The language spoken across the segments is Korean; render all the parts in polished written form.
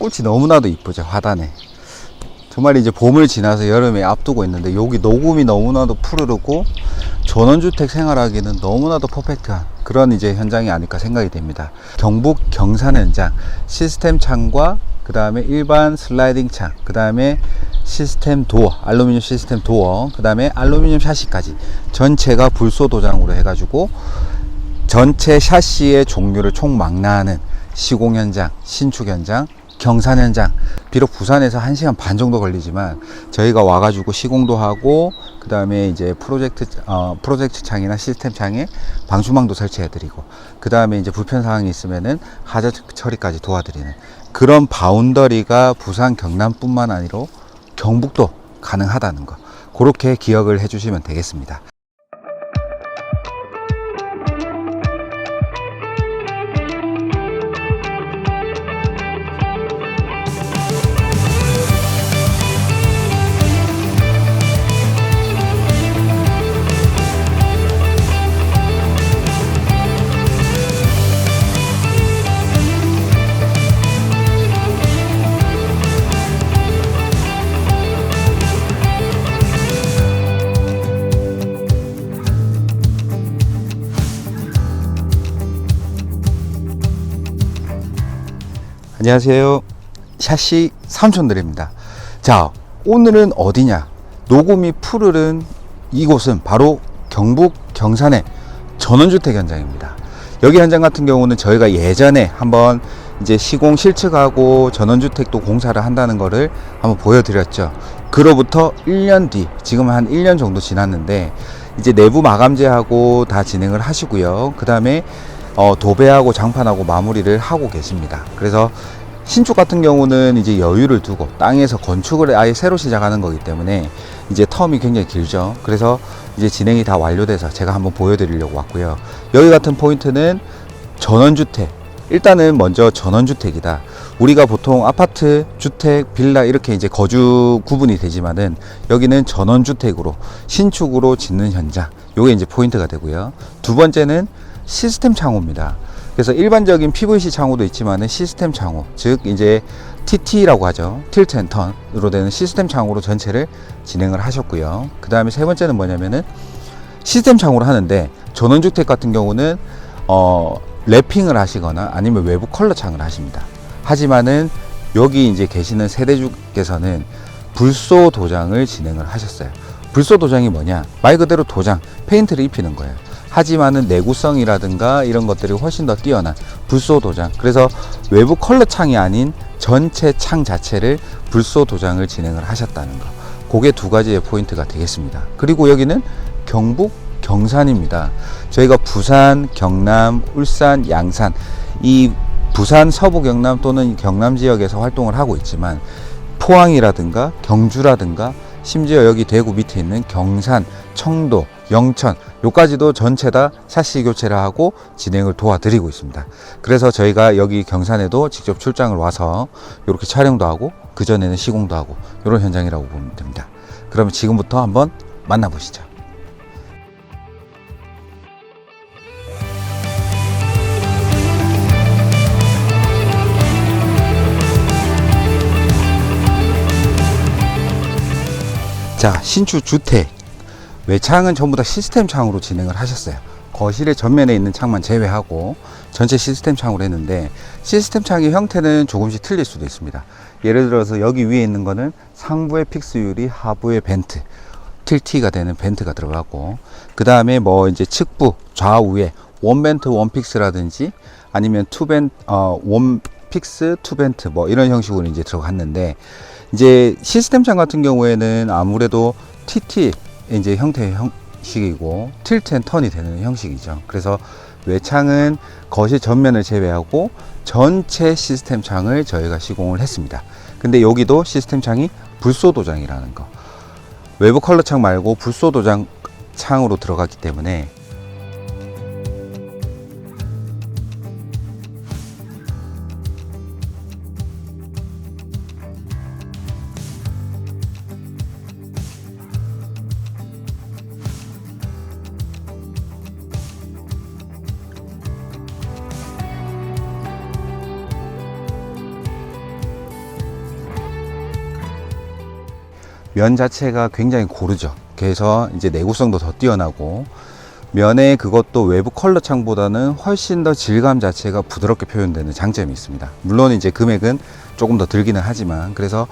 꽃이 너무나도 이쁘죠. 화단에 정말 이제 봄을 지나서 여름에 앞두고 있는데 여기 녹음이 너무나도 푸르르고 전원주택 생활하기는 너무나도 퍼펙트한 그런 이제 현장이 아닐까 생각이 됩니다. 경북 경산 현장 시스템 창과 그 다음에 일반 슬라이딩 창, 그 다음에 시스템 도어, 알루미늄 시스템 도어, 그 다음에 알루미늄 샤시까지 전체가 불소 도장으로 해가지고 전체 샤시의 종류를 총망라하는 시공 현장, 신축 현장, 경산 현장. 비록 부산에서 1시간 반 정도 걸리지만 저희가 와가지고 시공도 하고 그 다음에 이제 프로젝트 창이나 시스템 창에 방수망도 설치해드리고 그 다음에 이제 불편 사항이 있으면은 하자 처리까지 도와드리는 그런 바운더리가 부산 경남뿐만 아니라 경북도 가능하다는 거, 그렇게 기억을 해주시면 되겠습니다. 안녕하세요. 샤시 삼촌들입니다. 자, 오늘은 어디냐? 녹음이 푸르른 이곳은 바로 경북 경산의 전원주택 현장입니다. 여기 현장 같은 경우는 저희가 예전에 한번 이제 시공 실측하고 전원주택도 공사를 한다는 거를 한번 보여드렸죠. 그로부터 1년 뒤, 지금 한 1년 정도 지났는데 이제 내부 마감재하고 다 진행을 하시고요. 그 다음에 도배하고 장판하고 마무리를 하고 계십니다. 그래서 신축 같은 경우는 이제 여유를 두고 땅에서 건축을 아예 새로 시작하는 거기 때문에 이제 텀이 굉장히 길죠. 그래서 이제 진행이 다 완료돼서 제가 한번 보여드리려고 왔고요. 여기 같은 포인트는 전원주택. 일단은 먼저 전원주택이다. 우리가 보통 아파트, 주택, 빌라 이렇게 이제 거주 구분이 되지만은 여기는 전원주택으로 신축으로 짓는 현장. 요게 이제 포인트가 되고요. 두 번째는 시스템 창호입니다. 그래서 일반적인 PVC 창호도 있지만은 시스템 창호, 즉 이제 TT라고 하죠. 틸트 앤 턴으로 되는 시스템 창호로 전체를 진행을 하셨고요. 그 다음에 세 번째는 뭐냐면은 시스템 창호로 하는데 전원주택 같은 경우는 랩핑을 하시거나 아니면 외부 컬러 창을 하십니다. 하지만은 여기 이제 계시는 세대주께서는 불소 도장을 진행을 하셨어요. 불소 도장이 뭐냐? 말 그대로 도장, 페인트를 입히는 거예요. 하지만은 내구성이라든가 이런 것들이 훨씬 더 뛰어난 불소 도장. 그래서 외부 컬러 창이 아닌 전체 창 자체를 불소 도장을 진행을 하셨다는 거. 그게 두 가지의 포인트가 되겠습니다. 그리고 여기는 경북 경산입니다. 저희가 부산, 경남, 울산, 양산 이 부산 서부 경남 또는 경남 지역에서 활동을 하고 있지만 포항이라든가 경주라든가 심지어 여기 대구 밑에 있는 경산, 청도, 영천 요까지도 전체 다 샤시 교체를 하고 진행을 도와드리고 있습니다. 그래서 저희가 여기 경산에도 직접 출장을 와서 이렇게 촬영도 하고 그전에는 시공도 하고 이런 현장이라고 보면 됩니다. 그러면 지금부터 한번 만나보시죠. 자, 신축 주택 외창은 전부 다 시스템 창으로 진행을 하셨어요. 거실의 전면에 있는 창만 제외하고 전체 시스템 창으로 했는데 시스템 창의 형태는 조금씩 틀릴 수도 있습니다. 예를 들어서 여기 위에 있는 거는 상부의 픽스 유리, 하부의 벤트, 틸티가 되는 벤트가 들어가고 그 다음에 뭐 이제 측부 좌우에 원 벤트 원 픽스라든지 아니면 원 픽스 투 벤트 뭐 이런 형식으로 이제 들어갔는데 이제 시스템 창 같은 경우에는 아무래도 TT 이제 형태의 형식이고 틸트 앤 턴이 되는 형식이죠. 그래서 외창은 거실 전면을 제외하고 전체 시스템 창을 저희가 시공을 했습니다. 근데 여기도 시스템 창이 불소 도장이라는 거, 외부 컬러 창 말고 불소 도장 창으로 들어갔기 때문에 면 자체가 굉장히 고르죠. 그래서 이제 내구성도 더 뛰어나고, 면의 그것도 외부 컬러 창보다는 훨씬 더 질감 자체가 부드럽게 표현되는 장점이 있습니다. 물론 이제 금액은 조금 더 들기는 하지만, 그래서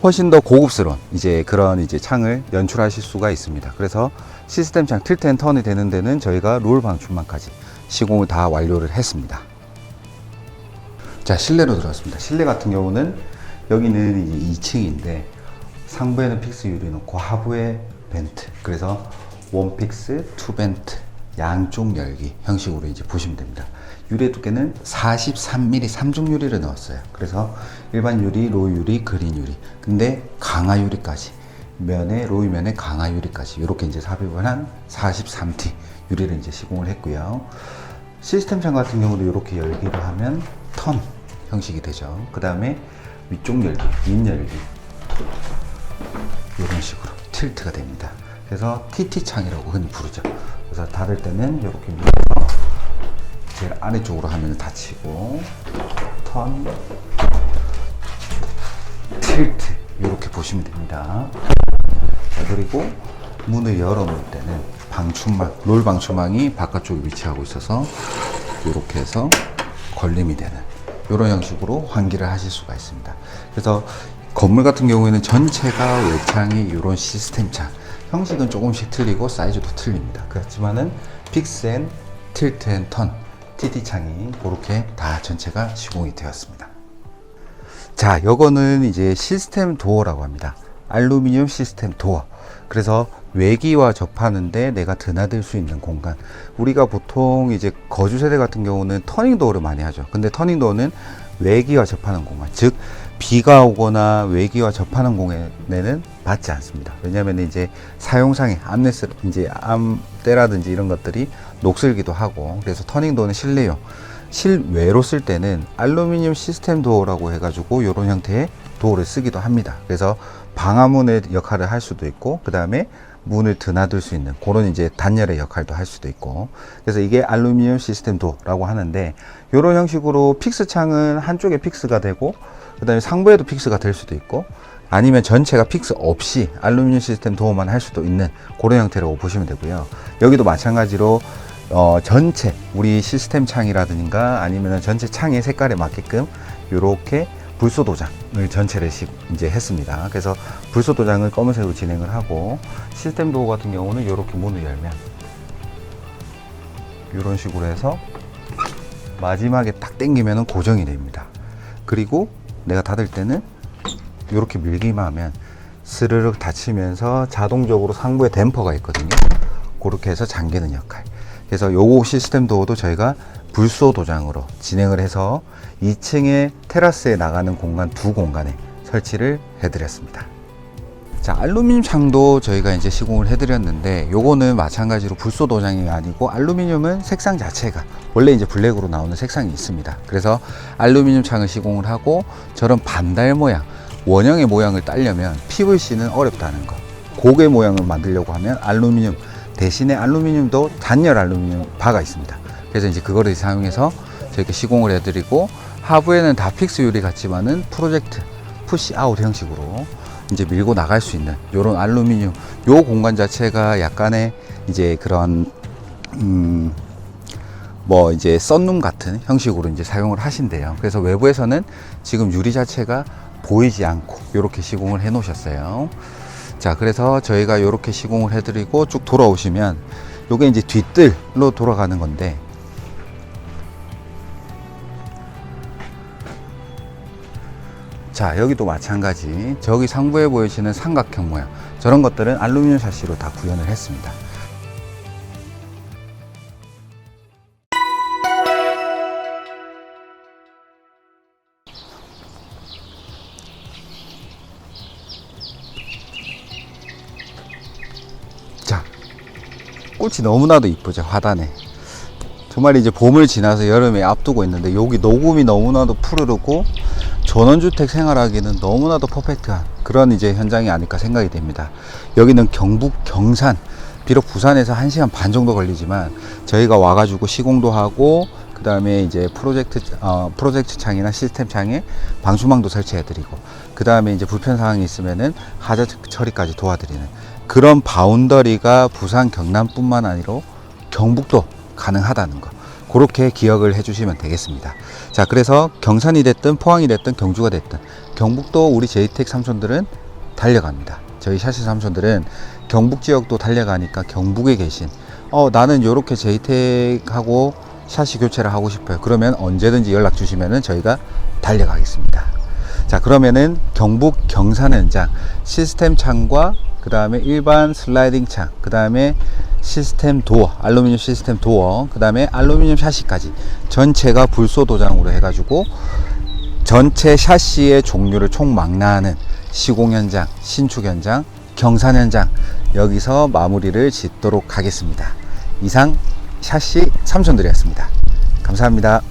훨씬 더 고급스러운 이제 그런 이제 창을 연출하실 수가 있습니다. 그래서 시스템 창 틸트 앤 턴이 되는 데는 저희가 롤 방충망까지 시공을 다 완료를 했습니다. 자, 실내로 들어왔습니다. 실내 같은 경우는 여기는 이제 2층인데 상부에는 픽스 유리 놓고 하부에 벤트, 그래서 원 픽스, 투 벤트, 양쪽 열기 형식으로 이제 보시면 됩니다. 유리 두께는 43mm 3중 유리를 넣었어요. 그래서 일반 유리, 로우 유리, 그린 유리, 근데 강화 유리까지, 면에 로우 면에 강화 유리까지 이렇게 이제 삽입을 한 43T 유리를 이제 시공을 했고요. 시스템 창 같은 경우도 이렇게 열기를 하면 턴 형식이 되죠. 그 다음에 위쪽 열기, 윗 열기 이런 식으로 틸트가 됩니다. 그래서 TT 창이라고 흔히 부르죠. 그래서 닫을 때는 이렇게 밀어서 제일 아래쪽으로 하면 닫히고, 턴, 틸트 이렇게 보시면 됩니다. 자, 그리고 문을 열어 놓을 때는 방충망, 롤 방충망이 바깥쪽에 위치하고 있어서 이렇게 해서 걸림이 되는 이런 형식으로 환기를 하실 수가 있습니다. 그래서 건물 같은 경우에는 전체가 외창이 이런 시스템 창, 형식은 조금씩 틀리고 사이즈도 틀립니다. 그렇지만은 픽스 앤 틸트 앤 턴 TT 창이 그렇게 다 전체가 시공이 되었습니다. 자, 요거는 이제 시스템 도어라고 합니다. 알루미늄 시스템 도어. 그래서 외기와 접하는데 내가 드나들 수 있는 공간. 우리가 보통 이제 거주 세대 같은 경우는 터닝 도어를 많이 하죠. 근데 터닝 도어는 외기와 접하는 공간, 즉 비가 오거나 외기와 접하는 공간에는 받지 않습니다. 왜냐하면 이제 사용상의 암레스, 이제 암대라든지 이런 것들이 녹슬기도 하고, 그래서 터닝 도어는 실내용, 실외로 쓸 때는 알루미늄 시스템 도어라고 해가지고 이런 형태의 도어를 쓰기도 합니다. 그래서 방화문의 역할을 할 수도 있고, 그 다음에 문을 드나들 수 있는 그런 이제 단열의 역할도 할 수도 있고, 그래서 이게 알루미늄 시스템 도어라고 하는데, 이런 형식으로 픽스 창은 한쪽에 픽스가 되고, 그 다음에 상부에도 픽스가 될 수도 있고, 아니면 전체가 픽스 없이 알루미늄 시스템 도어만 할 수도 있는 그런 형태라고 보시면 되고요. 여기도 마찬가지로 전체 우리 시스템 창이라든가 아니면 전체 창의 색깔에 맞게끔 이렇게 불소 도장을 전체를 이제 했습니다. 그래서 불소 도장을 검은색으로 진행을 하고, 시스템 도어 같은 경우는 이렇게 문을 열면 이런 식으로 해서 마지막에 딱 당기면 고정이 됩니다. 그리고 내가 닫을 때는 이렇게 밀기만 하면 스르륵 닫히면서 자동적으로 상부에 댐퍼가 있거든요. 그렇게 해서 잠기는 역할. 그래서 요거 시스템 도어도 저희가 불소 도장으로 진행을 해서 2층에 테라스에 나가는 공간 두 공간에 설치를 해드렸습니다. 자, 알루미늄 창도 저희가 이제 시공을 해드렸는데, 요거는 마찬가지로 불소 도장이 아니고 알루미늄은 색상 자체가 원래 이제 블랙으로 나오는 색상이 있습니다. 그래서 알루미늄 창을 시공을 하고, 저런 반달 모양, 원형의 모양을 따려면 PVC는 어렵다는 거, 고개 모양을 만들려고 하면 알루미늄 대신에 알루미늄도 단열 알루미늄 바가 있습니다. 그래서 이제 그거를 사용해서 저렇게 시공을 해드리고, 하부에는 다 픽스 유리 같지만은 프로젝트 푸시 아웃 형식으로 이제 밀고 나갈 수 있는 요런 알루미늄, 요 공간 자체가 약간의 이제 그런 뭐 이제 썬룸 같은 형식으로 이제 사용을 하신대요. 그래서 외부에서는 지금 유리 자체가 보이지 않고 이렇게 시공을 해 놓으셨어요. 자, 그래서 저희가 이렇게 시공을 해드리고 쭉 돌아오시면 요게 이제 뒷뜰로 돌아가는 건데, 자, 여기도 마찬가지 저기 상부에 보이시는 삼각형 모양, 저런 것들은 알루미늄 샤시로 다 구현을 했습니다. 자, 꽃이 너무나도 이쁘죠. 화단에 정말 이제 봄을 지나서 여름에 앞두고 있는데, 여기 녹음이 너무나도 푸르르고 전원주택 생활하기는 너무나도 퍼펙트한 그런 이제 현장이 아닐까 생각이 됩니다. 여기는 경북 경산, 비록 부산에서 1시간 반 정도 걸리지만 저희가 와가지고 시공도 하고, 그 다음에 이제 프로젝트 창이나 시스템 창에 방수망도 설치해 드리고, 그 다음에 이제 불편사항이 있으면은 하자 처리까지 도와드리는 그런 바운더리가 부산 경남뿐만 아니라 경북도 가능하다는 거, 그렇게 기억을 해주시면 되겠습니다. 자, 그래서 경산이 됐든 포항이 됐든 경주가 됐든 경북도 우리 제이텍 삼촌들은 달려갑니다. 저희 샤시 삼촌들은 경북 지역도 달려가니까 경북에 계신 나는 요렇게 제이텍하고 샤시 교체를 하고 싶어요. 그러면 언제든지 연락 주시면은 저희가 달려가겠습니다. 자, 그러면은 경북 경산 현장 시스템 창과 그 다음에 일반 슬라이딩 창, 그 다음에 시스템 도어, 알루미늄 시스템 도어, 그 다음에 알루미늄 샤시까지 전체가 불소 도장으로 해가지고 전체 샤시의 종류를 총망라하는 시공 현장, 신축 현장, 경산 현장, 여기서 마무리를 짓도록 하겠습니다. 이상 샤시 삼촌들이었습니다. 감사합니다.